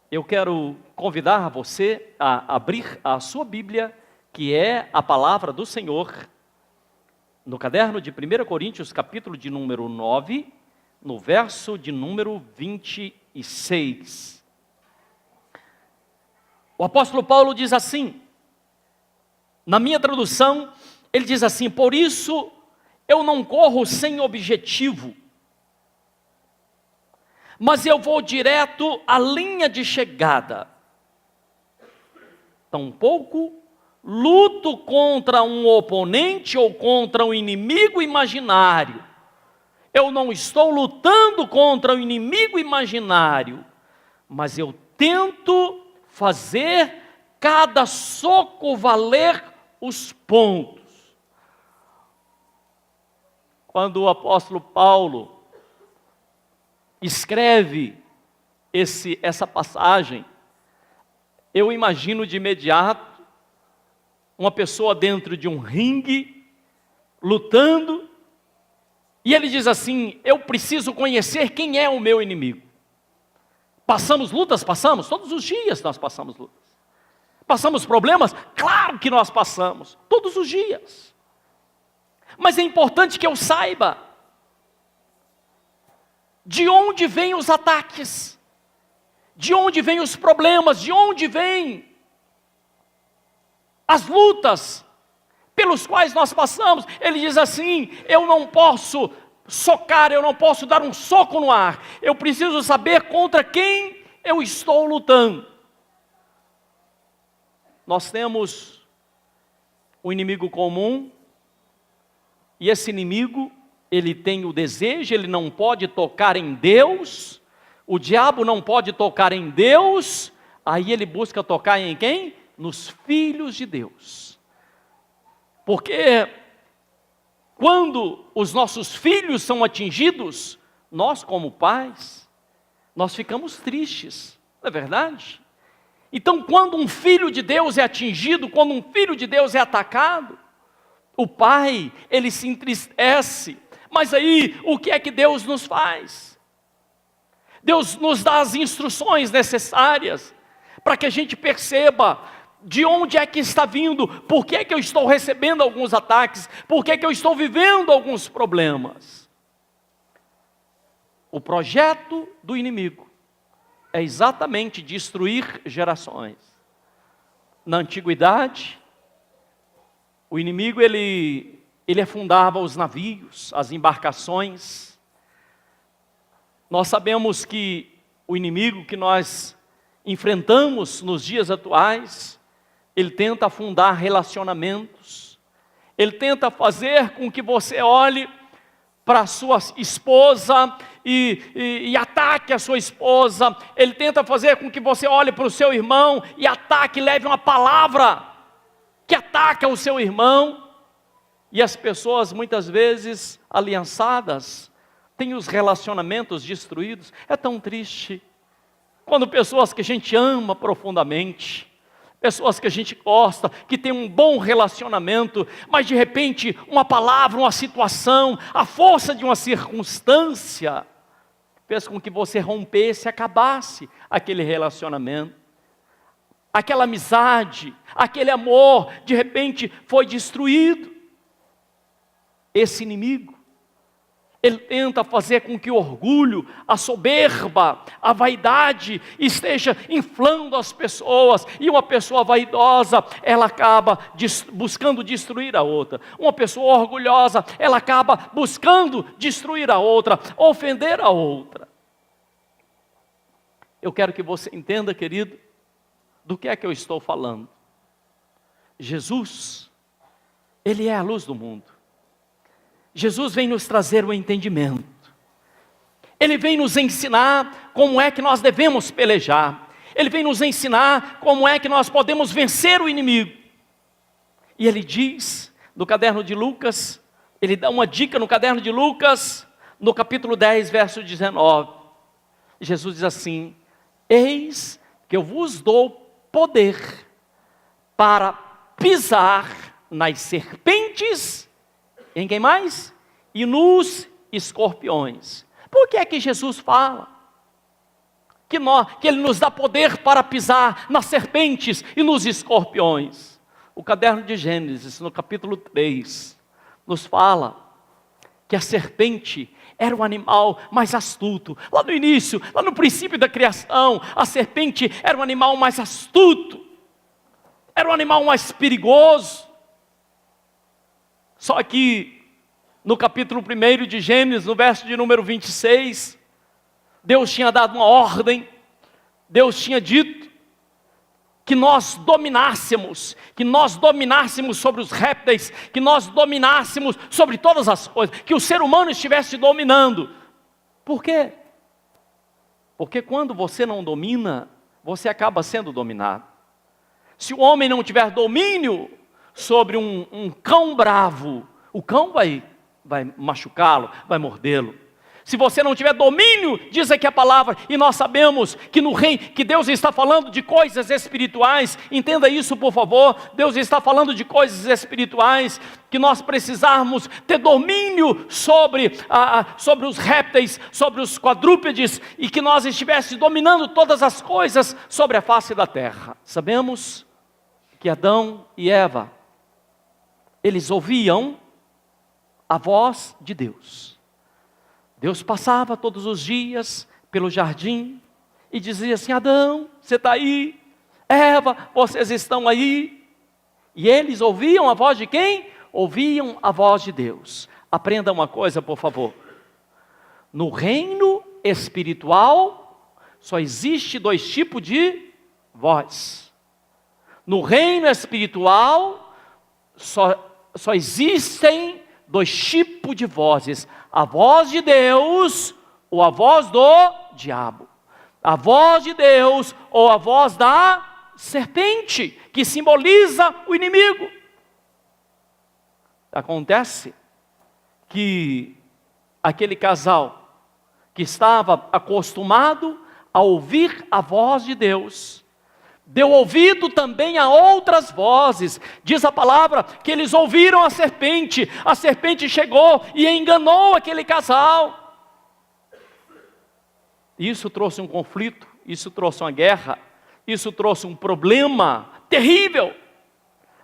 Eu quero convidar você a abrir a sua Bíblia, que é a palavra do Senhor, no caderno de 1 Coríntios, capítulo de número 9, no verso de número 26. O apóstolo Paulo diz assim, na minha tradução, ele diz assim: por isso eu não corro sem objetivo, mas eu vou direto à linha de chegada. Tampouco luto contra um oponente ou contra um inimigo imaginário. Eu não estou lutando contra um inimigo imaginário, mas eu tento fazer cada soco valer os pontos. Quando o apóstolo Paulo escreve essa passagem, eu imagino de imediato uma pessoa dentro de um ringue, lutando, e ele diz assim: eu preciso conhecer quem é o meu inimigo. Passamos lutas? Passamos, todos os dias nós passamos lutas. Passamos problemas? Claro que nós passamos, todos os dias. Mas é importante que eu saiba de onde vêm os ataques, de onde vêm os problemas, de onde vêm as lutas pelos quais nós passamos. Ele diz assim: eu não posso socar, eu não posso dar um soco no ar, eu preciso saber contra quem eu estou lutando. Nós temos um inimigo comum, e esse inimigo, ele tem o desejo, ele não pode tocar em Deus, o diabo não pode tocar em Deus, aí ele busca tocar em quem? Nos filhos de Deus. Porque quando os nossos filhos são atingidos, nós como pais, nós ficamos tristes, não é verdade? Então quando um filho de Deus é atingido, quando um filho de Deus é atacado, o pai, ele se entristece. Mas aí, o que é que Deus nos faz? Deus nos dá as instruções necessárias para que a gente perceba de onde é que está vindo, por que é que eu estou recebendo alguns ataques, por que é que eu estou vivendo alguns problemas. O projeto do inimigo é exatamente destruir gerações. Na antiguidade, o inimigo ele afundava os navios, as embarcações. Nós sabemos que o inimigo que nós enfrentamos nos dias atuais, ele tenta afundar relacionamentos, ele tenta fazer com que você olhe para a sua esposa e ataque a sua esposa, ele tenta fazer com que você olhe para o seu irmão e ataque, leve uma palavra que ataca o seu irmão. E as pessoas muitas vezes aliançadas têm os relacionamentos destruídos. É tão triste quando pessoas que a gente ama profundamente, pessoas que a gente gosta, que tem um bom relacionamento, mas de repente uma palavra, uma situação, a força de uma circunstância fez com que você rompesse, acabasse aquele relacionamento. Aquela amizade, aquele amor, de repente foi destruído. Esse inimigo, ele tenta fazer com que o orgulho, a soberba, a vaidade esteja inflando as pessoas, e uma pessoa vaidosa, ela acaba buscando destruir a outra. Uma pessoa orgulhosa, ela acaba buscando destruir a outra, ofender a outra. Eu quero que você entenda, querido, do que é que eu estou falando. Jesus, ele é a luz do mundo. Jesus vem nos trazer o entendimento. Ele vem nos ensinar como é que nós devemos pelejar. Ele vem nos ensinar como é que nós podemos vencer o inimigo. E ele diz, no caderno de Lucas, ele dá uma dica no caderno de Lucas, no capítulo 10, verso 19. Jesus diz assim: eis que eu vos dou poder para pisar nas serpentes, em quem mais? E nos escorpiões. Por que é que Jesus fala? que Ele nos dá poder para pisar nas serpentes e nos escorpiões. O caderno de Gênesis, no capítulo 3, nos fala que a serpente era o animal mais astuto. Lá no início, lá no princípio da criação, a serpente era o animal mais astuto, era o animal mais perigoso. Só que no capítulo 1 de Gênesis, no verso de número 26, Deus tinha dado uma ordem, Deus tinha dito que nós dominássemos sobre os répteis, que nós dominássemos sobre todas as coisas, que o ser humano estivesse dominando. Por quê? Porque quando você não domina, você acaba sendo dominado. Se o homem não tiver domínio sobre um cão bravo, o cão vai machucá-lo, vai mordê-lo. Se você não tiver domínio, diz aqui a palavra, e nós sabemos que no reino, que Deus está falando de coisas espirituais, entenda isso por favor, Deus está falando de coisas espirituais, que nós precisarmos ter domínio sobre os répteis, sobre os quadrúpedes, e que nós estivéssemos dominando todas as coisas sobre a face da terra. Sabemos que Adão e Eva, eles ouviam a voz de Deus. Deus passava todos os dias pelo jardim e dizia assim: Adão, você está aí? Eva, vocês estão aí? E eles ouviam a voz de quem? Ouviam a voz de Deus. Aprenda uma coisa, por favor. No reino espiritual, só existe 2 tipos de voz. No reino espiritual, só existem 2 tipos de vozes: a voz de Deus ou a voz do diabo. A voz de Deus ou a voz da serpente, que simboliza o inimigo. Acontece que aquele casal que estava acostumado a ouvir a voz de Deus, deu ouvido também a outras vozes. Diz a palavra que eles ouviram a serpente chegou e enganou aquele casal. Isso trouxe um conflito, isso trouxe uma guerra, isso trouxe um problema terrível.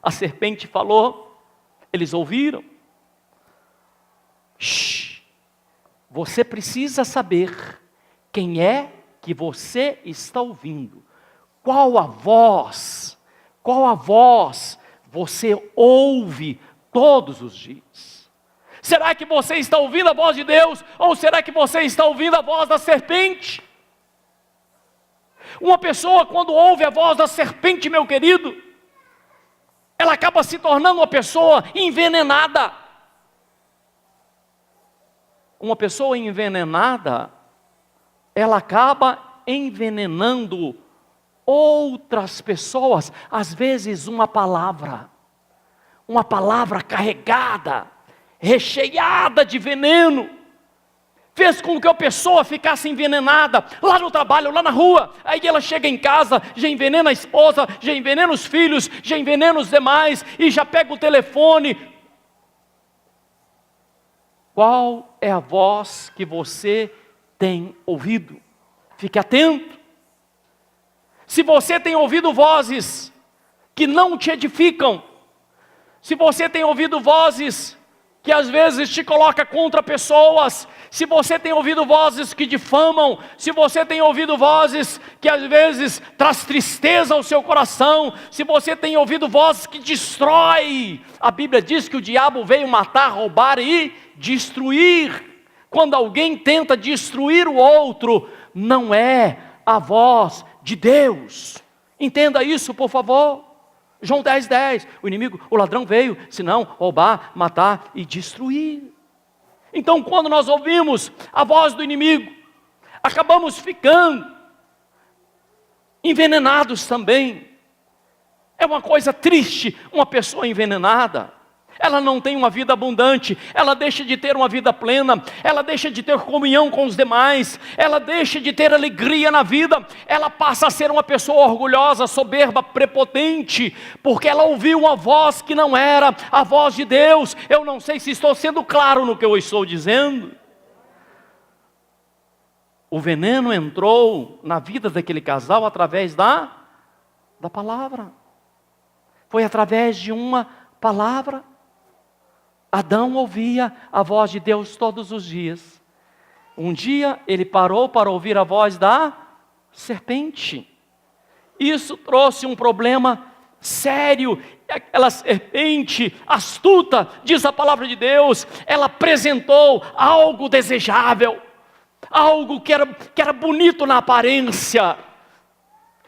A serpente falou, eles ouviram. Você precisa saber quem é que você está ouvindo. Qual a voz você ouve todos os dias? Será que você está ouvindo a voz de Deus? Ou será que você está ouvindo a voz da serpente? Uma pessoa, quando ouve a voz da serpente, meu querido, ela acaba se tornando uma pessoa envenenada. Uma pessoa envenenada, ela acaba envenenando outras pessoas. Às vezes uma palavra carregada, recheada de veneno, fez com que a pessoa ficasse envenenada, lá no trabalho, lá na rua. Aí ela chega em casa, já envenena a esposa, já envenena os filhos, já envenena os demais, e já pega o telefone. Qual é a voz que você tem ouvido? Fique atento. Se você tem ouvido vozes que não te edificam, se você tem ouvido vozes que às vezes te coloca contra pessoas, se você tem ouvido vozes que difamam, se você tem ouvido vozes que às vezes traz tristeza ao seu coração, se você tem ouvido vozes que destrói, a Bíblia diz que o diabo veio matar, roubar e destruir. Quando alguém tenta destruir o outro, não é a voz de Deus. Entenda isso, por favor. João 10:10, o ladrão veio, senão roubar, matar e destruir. Então, quando nós ouvimos a voz do inimigo, acabamos ficando envenenados também. É uma coisa triste, uma pessoa envenenada. Ela não tem uma vida abundante, ela deixa de ter uma vida plena, ela deixa de ter comunhão com os demais, ela deixa de ter alegria na vida, ela passa a ser uma pessoa orgulhosa, soberba, prepotente, porque ela ouviu uma voz que não era a voz de Deus. Eu não sei se estou sendo claro no que eu estou dizendo. O veneno entrou na vida daquele casal através da palavra. Foi através de uma palavra. Adão ouvia a voz de Deus todos os dias. Um dia ele parou para ouvir a voz da serpente. Isso trouxe um problema sério. Aquela serpente astuta, diz a palavra de Deus, ela apresentou algo desejável, algo que era bonito na aparência,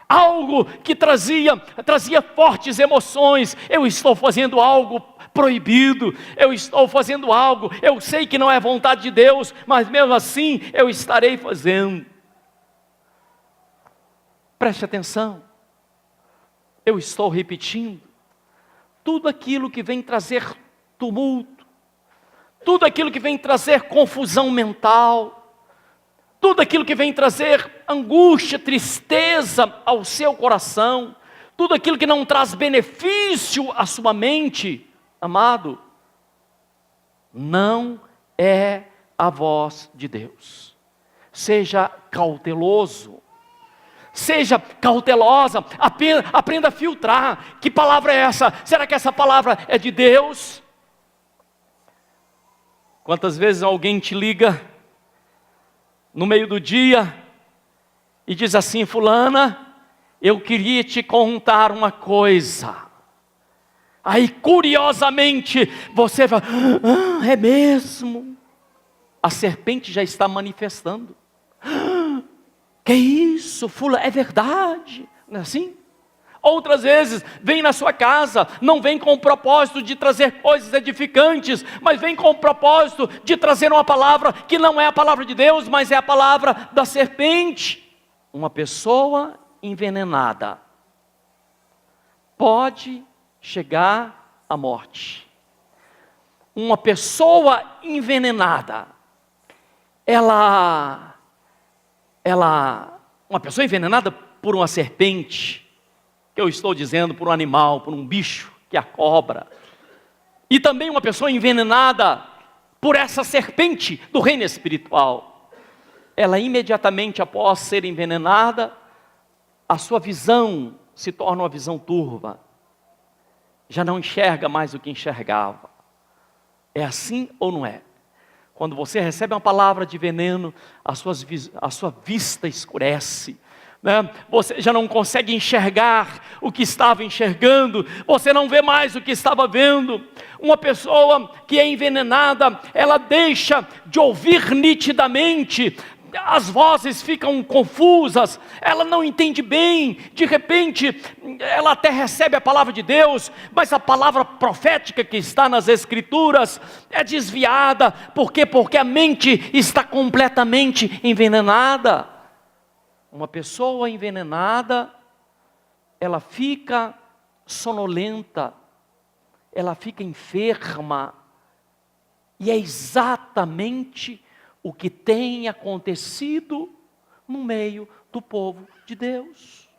algo que trazia fortes emoções. Eu estou fazendo algo proibido, eu estou fazendo algo, eu sei que não é vontade de Deus, mas mesmo assim eu estarei fazendo. Preste atenção, eu estou repetindo, tudo aquilo que vem trazer tumulto, tudo aquilo que vem trazer confusão mental, tudo aquilo que vem trazer angústia, tristeza ao seu coração, tudo aquilo que não traz benefício à sua mente, amado, não é a voz de Deus. Seja cauteloso, seja cautelosa, aprenda a filtrar. Que palavra é essa? Será que essa palavra é de Deus? Quantas vezes alguém te liga no meio do dia e diz assim: fulana, eu queria te contar uma coisa. Aí curiosamente você vai, é mesmo? A serpente já está manifestando. Que isso, fulano, é verdade, não é assim? Outras vezes, vem na sua casa, não vem com o propósito de trazer coisas edificantes, mas vem com o propósito de trazer uma palavra que não é a palavra de Deus, mas é a palavra da serpente. Uma pessoa envenenada pode chegar à morte. Uma pessoa envenenada, uma pessoa envenenada por uma serpente, que eu estou dizendo, por um animal, por um bicho, que é a cobra, e também uma pessoa envenenada por essa serpente do reino espiritual, ela imediatamente após ser envenenada, a sua visão se torna uma visão turva, já não enxerga mais o que enxergava. É assim ou não é? Quando você recebe uma palavra de veneno, a sua vista escurece, né? Você já não consegue enxergar o que estava enxergando, você não vê mais o que estava vendo. Uma pessoa que é envenenada, ela deixa de ouvir nitidamente, as vozes ficam confusas, ela não entende bem, de repente ela até recebe a palavra de Deus, mas a palavra profética que está nas Escrituras é desviada. Por quê? Porque a mente está completamente envenenada. Uma pessoa envenenada, ela fica sonolenta, ela fica enferma, e é exatamente o que tem acontecido no meio do povo de Deus.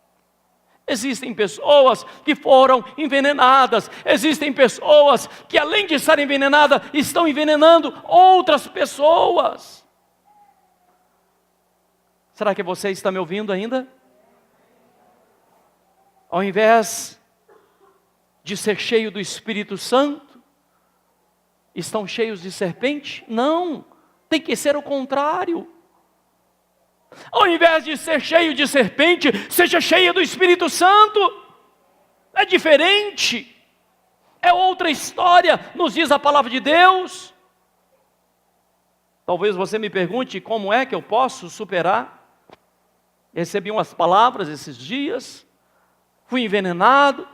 Existem pessoas que foram envenenadas, existem pessoas que, além de estarem envenenadas, estão envenenando outras pessoas. Será que você está me ouvindo ainda? Ao invés de ser cheio do Espírito Santo, estão cheios de serpente? Não, tem que ser o contrário. Ao invés de ser cheio de serpente, seja cheio do Espírito Santo. É diferente, é outra história, nos diz a palavra de Deus. Talvez você me pergunte: como é que eu posso superar? Recebi umas palavras esses dias, fui envenenado.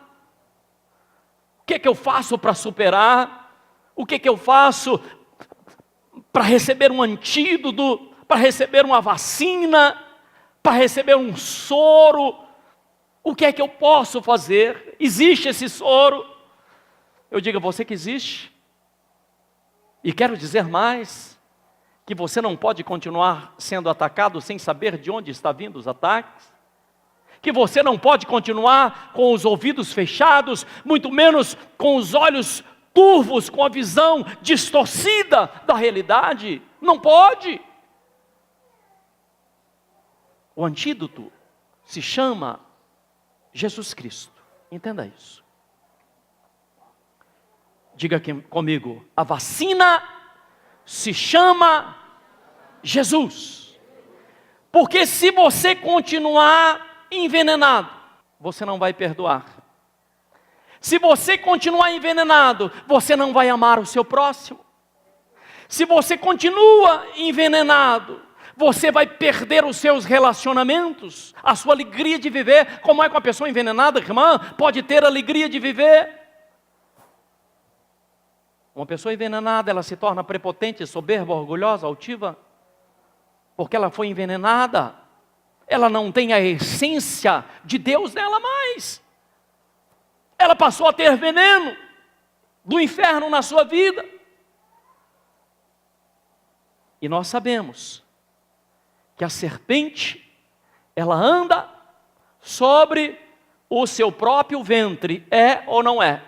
O que é que eu faço para superar? O que é que eu faço para receber um antídoto, para receber uma vacina, para receber um soro? O que é que eu posso fazer? Existe esse soro? Eu digo a você que existe. E quero dizer mais, que você não pode continuar sendo atacado sem saber de onde está vindo os ataques. Que você não pode continuar com os ouvidos fechados, muito menos com os olhos turvos, com a visão distorcida da realidade. Não pode. O antídoto se chama Jesus Cristo. Entenda isso. Diga aqui comigo, a vacina se chama Jesus. Porque se você continuar envenenado, você não vai perdoar. Se você continuar envenenado, você não vai amar o seu próximo. Se você continua envenenado, você vai perder os seus relacionamentos, a sua alegria de viver. Como é que uma pessoa envenenada, irmã, pode ter alegria de viver? Uma pessoa envenenada, ela se torna prepotente, soberba, orgulhosa, altiva, porque ela foi envenenada. Ela não tem a essência de Deus nela mais. Ela passou a ter veneno do inferno na sua vida. E nós sabemos que a serpente, ela anda sobre o seu próprio ventre, é ou não é?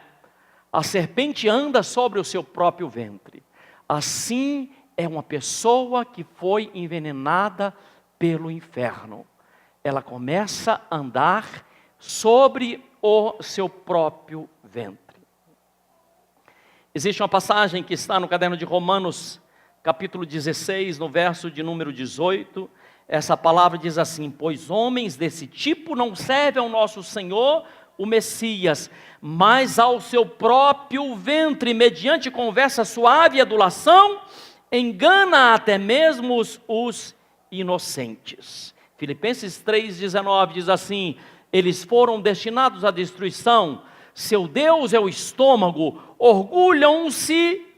A serpente anda sobre o seu próprio ventre. Assim é uma pessoa que foi envenenada pelo inferno. Ela começa a andar sobre o seu próprio ventre. Existe uma passagem que está no caderno de Romanos, capítulo 16, no verso de número 18. Essa palavra diz assim: pois homens desse tipo não servem ao nosso Senhor, o Messias, mas ao seu próprio ventre, mediante conversa suave e adulação, engana até mesmo os inocentes. Filipenses 3,19 diz assim: eles foram destinados à destruição, seu Deus é o estômago, orgulham-se.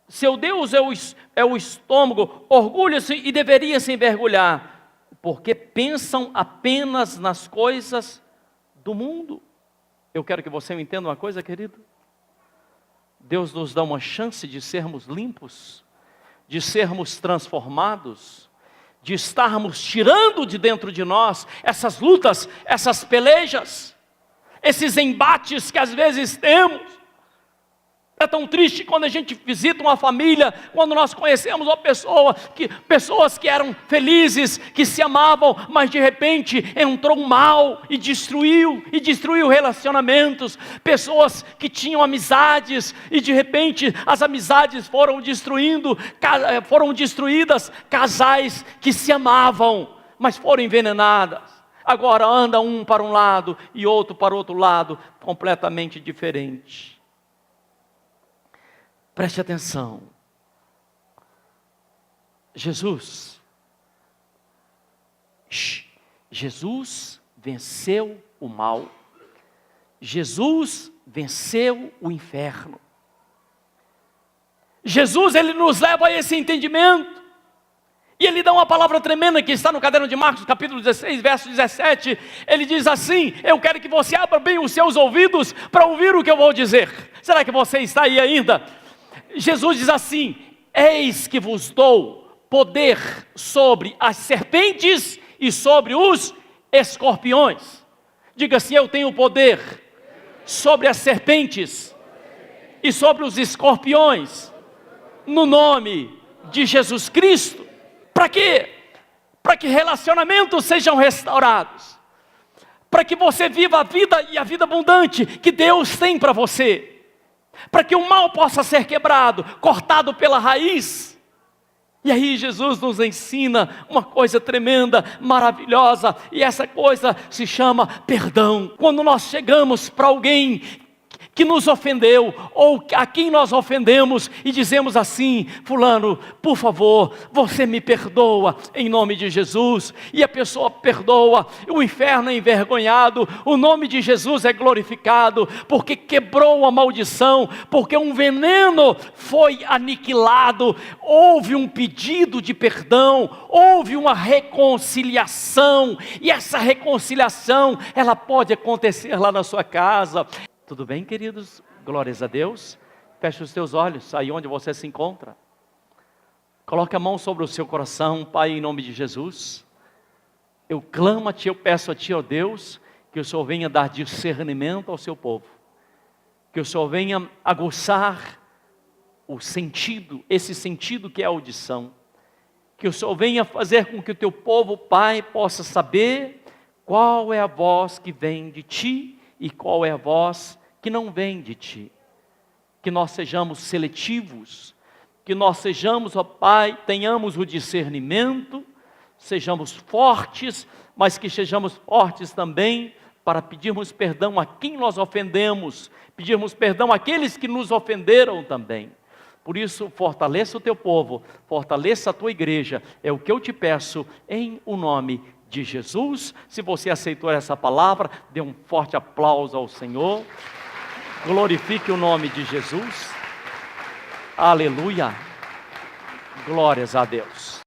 Seu Deus é o estômago, orgulham-se e deveriam se envergonhar, porque pensam apenas nas coisas do mundo. Eu quero que você me entenda uma coisa, querido. Deus nos dá uma chance de sermos limpos, de sermos transformados, de estarmos tirando de dentro de nós essas lutas, essas pelejas, esses embates que às vezes temos. É tão triste quando a gente visita uma família, quando nós conhecemos uma pessoas que eram felizes, que se amavam, mas de repente entrou um mal e destruiu relacionamentos. Pessoas que tinham amizades e de repente as amizades foram destruídas, casais que se amavam, mas foram envenenadas. Agora anda um para um lado e outro para o outro lado, completamente diferente. Preste atenção. Jesus venceu o mal. Jesus venceu o inferno. Jesus, ele nos leva a esse entendimento. E ele dá uma palavra tremenda que está no caderno de Marcos, capítulo 16, verso 17. Ele diz assim: eu quero que você abra bem os seus ouvidos para ouvir o que eu vou dizer. Será que você está aí ainda? Jesus diz assim: eis que vos dou poder sobre as serpentes e sobre os escorpiões. Diga assim: eu tenho poder sobre as serpentes e sobre os escorpiões, no nome de Jesus Cristo. Para quê? Para que relacionamentos sejam restaurados, para que você viva a vida e a vida abundante que Deus tem para você, para que o mal possa ser quebrado, cortado pela raiz. E aí Jesus nos ensina uma coisa tremenda, maravilhosa, e essa coisa se chama perdão. Quando nós chegamos para alguém que nos ofendeu, ou a quem nós ofendemos, e dizemos assim: fulano, por favor, você me perdoa, em nome de Jesus. E a pessoa perdoa, o inferno é envergonhado, o nome de Jesus é glorificado, porque quebrou a maldição, porque um veneno foi aniquilado. Houve um pedido de perdão, houve uma reconciliação, e essa reconciliação, ela pode acontecer lá na sua casa. Tudo bem, queridos? Glórias a Deus. Feche os teus olhos aí onde você se encontra. Coloque a mão sobre o seu coração. Pai, em nome de Jesus, eu clamo a Ti, eu peço a Ti, ó Deus, que o Senhor venha dar discernimento ao seu povo, que o Senhor venha aguçar o sentido, esse sentido que é a audição, Que o Senhor venha fazer com que o teu povo, Pai, possa saber qual é a voz que vem de Ti e qual é a voz que não vem de Ti. Que nós sejamos seletivos, que nós sejamos, ó Pai, tenhamos o discernimento, sejamos fortes, mas que sejamos fortes também para pedirmos perdão a quem nós ofendemos, pedirmos perdão àqueles que nos ofenderam também. Por isso, fortaleça o teu povo, fortaleça a tua igreja, é o que eu te peço em o nome de Jesus. Se você aceitou essa palavra, dê um forte aplauso ao Senhor, glorifique o nome de Jesus, aleluia, glórias a Deus.